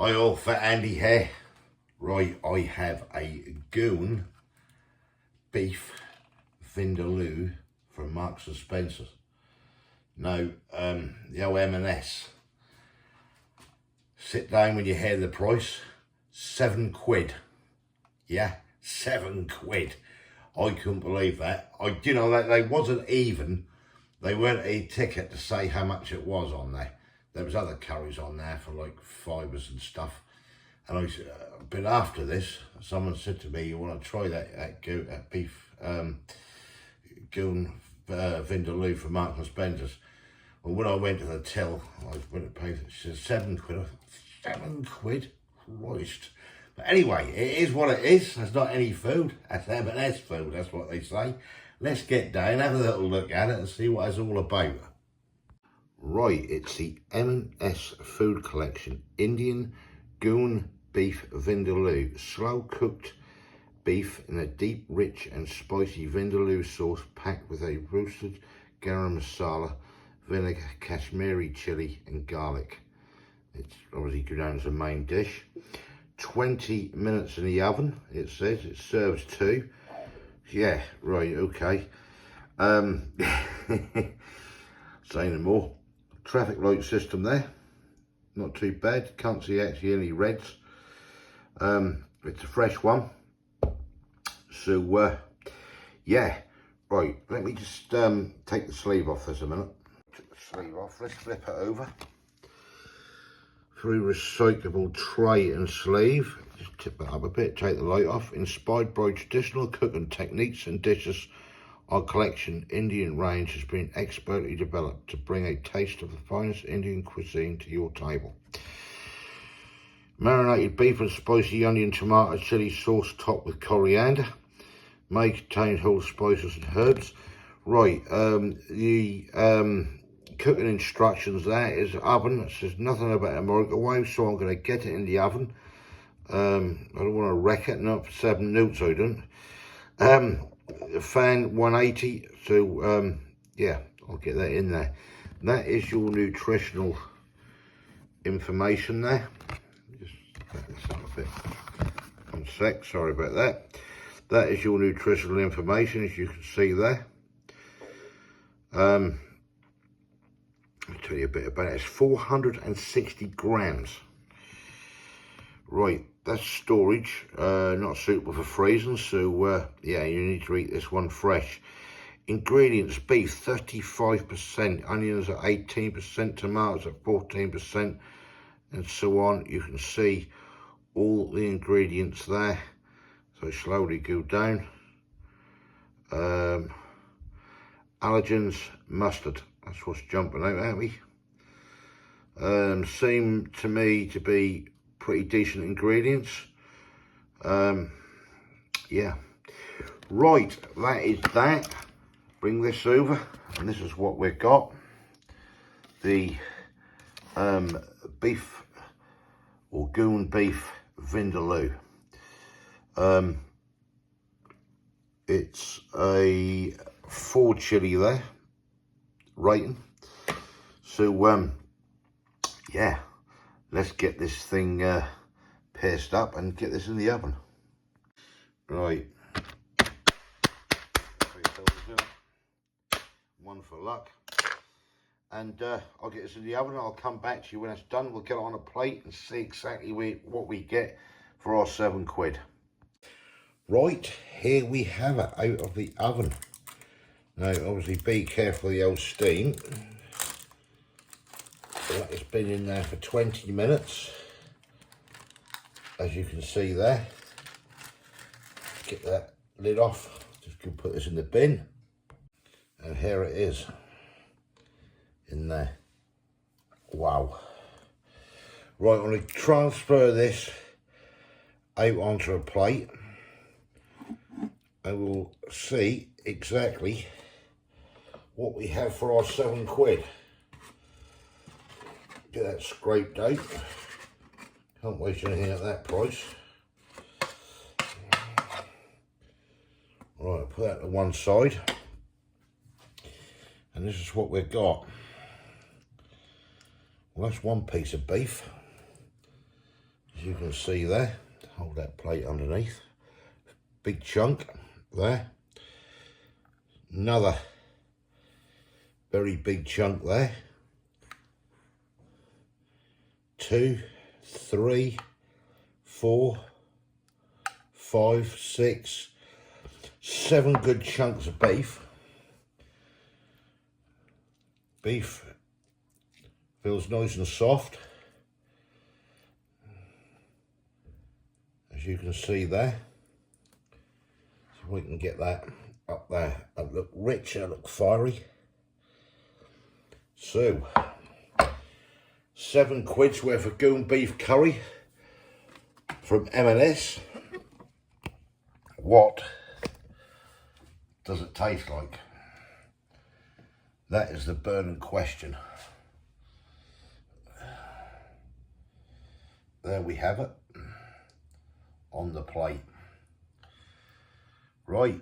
Hi all, Fat Andy here. Right, I have a Goan Beef Vindaloo from Marks and Spencer's. Now, the old M&S. Sit down when you hear the price. £7. Yeah, £7. I couldn't believe that. That they wasn't even. They weren't a ticket to say how much it was on there. There was other curries on there for like fivers and stuff. And a bit after this, someone said to me, "You want to try that beef Goan Vindaloo from Marks and Spencer's?" Well, when I went to the till, I went to pay. She said £7. £7, Christ! But anyway, it is what it is. There's not any food. That's M&S food. That's what they say. Let's get down, have a little look at it, and see what it's all about. Right, it's the M&S Food Collection Indian Goan Beef Vindaloo. Slow cooked beef in a deep, rich and spicy Vindaloo sauce packed with a roasted garam masala, vinegar, Kashmiri chili and garlic. It's obviously go down as a main dish. 20 minutes in the oven, it says. It serves two. Yeah, right, okay. Say no more. Traffic light system there, not too bad. Can't see actually any reds. It's a fresh one. So yeah, right, let me just take the sleeve off this a minute. Took the sleeve off, let's flip it over. Through recyclable tray and sleeve. Just tip it up a bit, take the light off. Inspired by traditional cooking techniques and dishes, our collection Indian range has been expertly developed to bring a taste of the finest Indian cuisine to your table. Marinated beef and spicy onion, tomato, chili sauce topped with coriander. May contain whole spices and herbs. Right, the cooking instructions there is oven. It says nothing about a microwave, so I'm going to get it in the oven. I don't want to wreck it, not for 7 minutes I don't. Fan 180, so yeah, I'll get that in there. That is your nutritional information there. Just back this up a bit. 1 sec, sorry about that. That is your nutritional information, as you can see there. I'll tell you a bit about it. It's 460 grams. Right, that's storage, not suitable for freezing, so yeah, you need to eat this one fresh. Ingredients: beef 35%, onions at 18%, tomatoes at 14%, and so on. You can see all the ingredients there, so slowly go down. Allergens, mustard, that's what's jumping out at me. Seem to me to be pretty decent ingredients. Yeah, right, that is that. Bring this over, and this is what we've got. The beef or Goan Beef Vindaloo. It's a 4 chili there rating. So yeah, let's get this thing pierced up and get this in the oven. Right. One for luck. And I'll get this in the oven. I'll come back to you when it's done. We'll get it on a plate and see exactly what we get for our £7. Right, here we have it out of the oven. Now, obviously, be careful of the old steam. It's been in there for 20 minutes, as you can see there. Get that lid off. Just gonna put this in the bin, and here it is in there. Wow. Right, I'm going to transfer this out onto a plate, and we'll see exactly what we have for our £7. Get that scraped out. Can't waste anything at that price. Right, put that to one side. And this is what we've got. Well, that's one piece of beef. As you can see there, hold that plate underneath. Big chunk there. Another very big chunk there. 2, 3, 4, 5, 6, 7 good chunks of beef. Beef feels nice and soft, as you can see there. So we can get that up there. That look rich, that look fiery. So, £7 worth of Goan Beef Curry from M&S. What does it taste like? That is the burning question. There we have it on the plate. Right,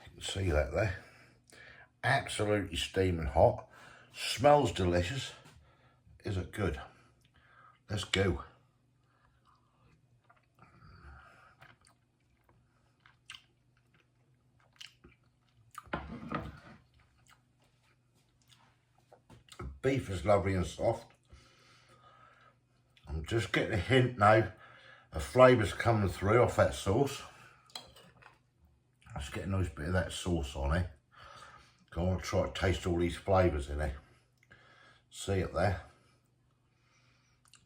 you can see that there. Absolutely steaming hot. Smells delicious. Is it good? Let's go. The beef is lovely and soft. I'm just getting a hint now of flavours coming through off that sauce. Let's get a nice bit of that sauce on it. I want to try to taste all these flavours in there. See it there?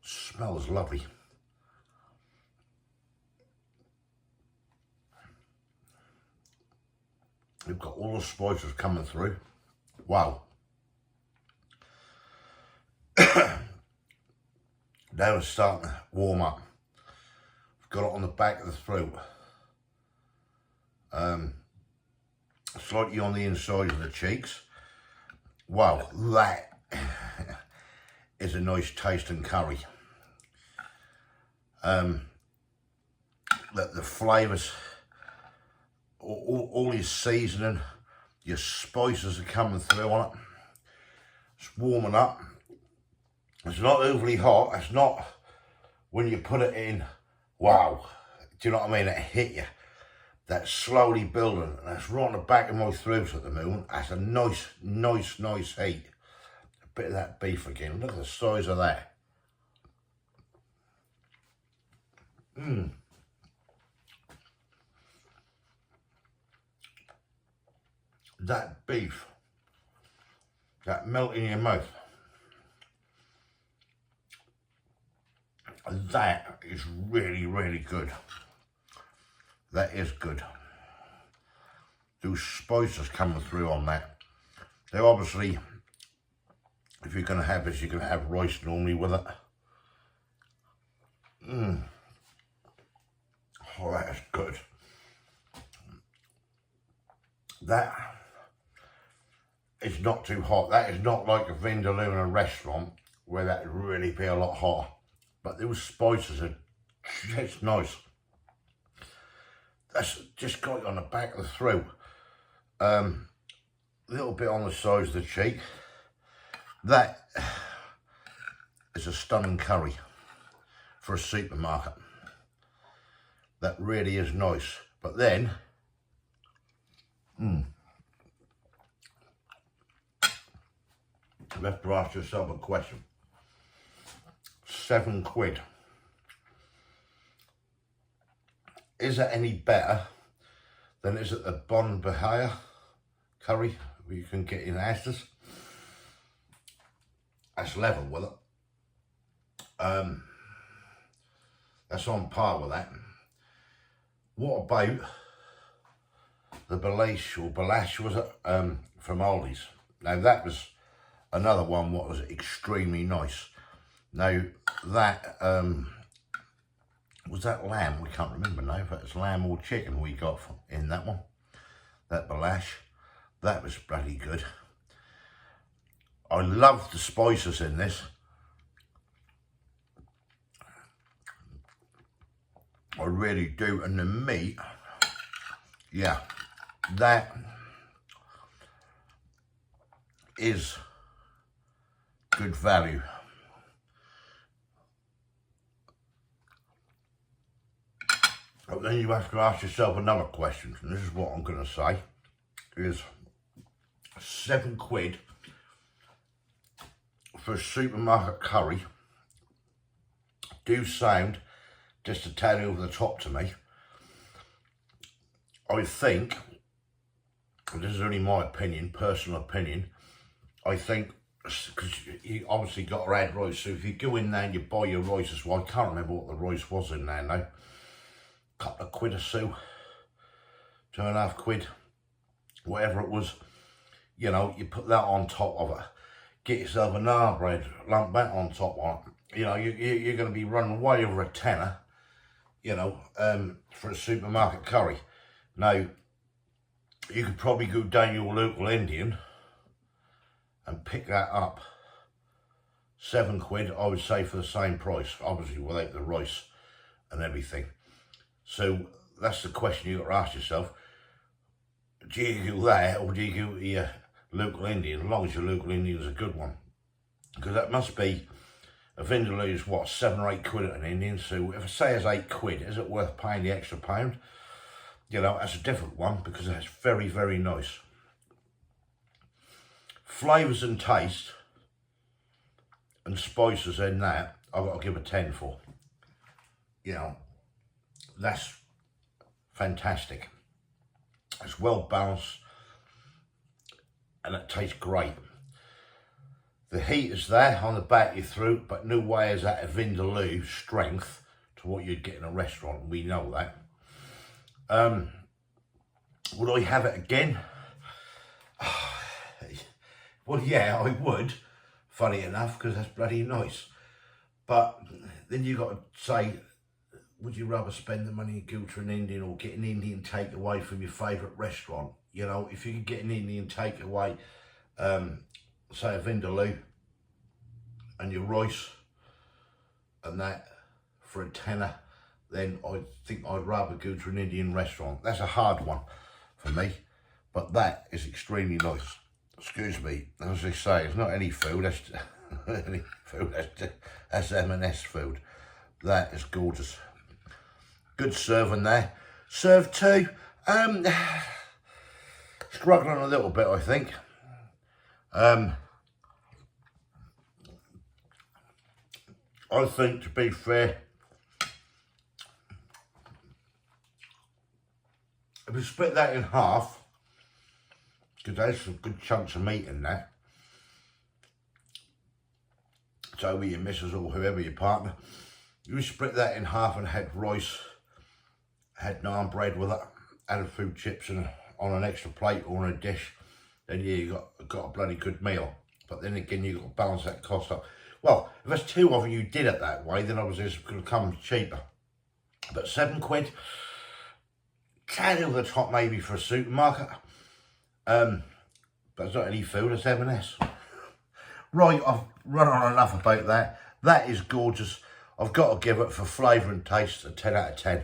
Smells lovely. We've got all the spices coming through. Wow. Now it's starting to warm up. I've got it on the back of the throat. Slightly on the inside of the cheeks. Wow, that is a nice tasting curry. The flavours, all your seasoning, your spices are coming through on it. It's warming up. It's not overly hot. It's not, when you put it in, wow, do you know what I mean? It hit you. That's slowly building, and that's right on the back of my throat at the moment. That's a nice heat. A bit of that beef again. Look at the size of that. That beef, that melt in your mouth. That is really good. That is good. Those spices coming through on that. They're obviously, if you're going to have this, you're going to have rice normally with it. Oh, that is good. That is not too hot. That is not like a vindaloo in a restaurant where that would really be a lot hotter. But those spices are just nice. That's just got it on the back of the throat. A little bit on the sides of the cheek. That is a stunning curry for a supermarket. That really is nice. But then, you have to ask yourself a question. £7. Is it any better than is it the Bon Bahia curry you can get in Asda's? That's level with it. That's on par with that. What about the Belash was it, from Aldi's? Now that was another one what was extremely nice. Now that was that lamb? We can't remember now if it's lamb or chicken we got in that one. That Belash, that was bloody good. I love the spices in this. I really do, and the meat, yeah, that is good value. But then you have to ask yourself another question, and this is what I'm going to say, is £7 for a supermarket curry do sound just a tad over the top to me. I think, and this is only my opinion, personal opinion, I think, because you obviously got to add rice, so if you go in there and you buy your rice as well, I can't remember what the rice was in there now, couple of quid or so, £2.50, whatever it was, you know, you put that on top of it, get yourself a naan bread, lump that on top of it, you know, you're going to be running way over a tenner, you know, for a supermarket curry. Now, you could probably go down your local Indian and pick that up, £7 I would say for the same price, obviously without the rice and everything. So that's the question you got to ask yourself. Do you go there or do you go to your local Indian, as long as your local Indian is a good one? Because that must be, a Vindaloo is what, £7 or £8 at an Indian, so if I say it's £8, is it worth paying the extra pound? You know, that's a different one because it's very, very nice. Flavours and taste and spices in that, I've got to give a 10 for. You know, that's fantastic. It's well balanced and it tastes great. The heat is there on the back of your throat, but no way is that a Vindaloo strength to what you'd get in a restaurant. We know that. Would I have it again? Well, yeah, I would, funny enough, because that's bloody nice. But then you got to say, would you rather spend the money and go to an Indian or get an Indian takeaway from your favourite restaurant? You know, if you could get an Indian takeaway, say a Vindaloo, and your rice, and that for a tenner, then I think I'd rather go to an Indian restaurant. That's a hard one for me, but that is extremely nice. Excuse me, as they say, it's not any food, that's any food, that's M&S food. That is gorgeous. Good serving there. Serve two, struggling a little bit, I think. I think, to be fair, if we split that in half, because there's some good chunks of meat in there, so with your missus or whoever your partner, you split that in half and had rice, had naan bread with it, added food chips and on an extra plate or on a dish, then yeah, you got a bloody good meal. But then again, you got to balance that cost up. Well, if there's two of you did it that way, then obviously it's going to come cheaper. But £7, tad over the top maybe for a supermarket. But it's not any food, it's M&S. Right, I've run on enough about that. That is gorgeous. I've got to give it, for flavour and taste, a 10 out of 10.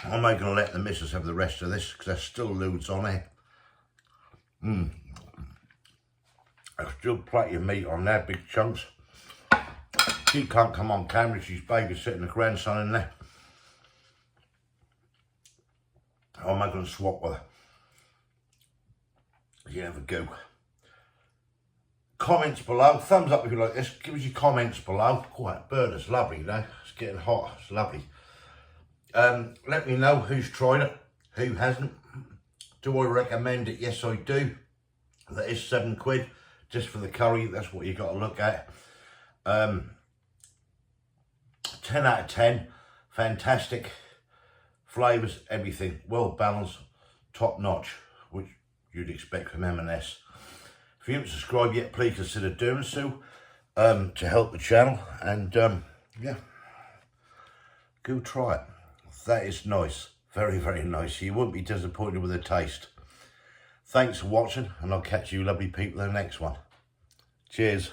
I'm not going to let the missus have the rest of this because there's still loads on there. There's still plenty of meat on there, big chunks. She can't come on camera, she's babysitting the grandson in there. I'm not going to swap with her. You have a go. Comments below, thumbs up if you like this, give us your comments below. Oh, that burner's lovely now, it's getting hot, it's lovely. Let me know who's tried it, who hasn't. Do I recommend it? Yes, I do. That is £7 just for the curry, that's what you got to look at. 10 out of 10, fantastic. Flavours, everything, well balanced, top notch, which you'd expect from M&S. If you haven't subscribed yet, please consider doing so to help the channel. And yeah, go try it. That is nice, very, very nice. You won't be disappointed with the taste. Thanks for watching, and I'll catch you lovely people in the next one. Cheers.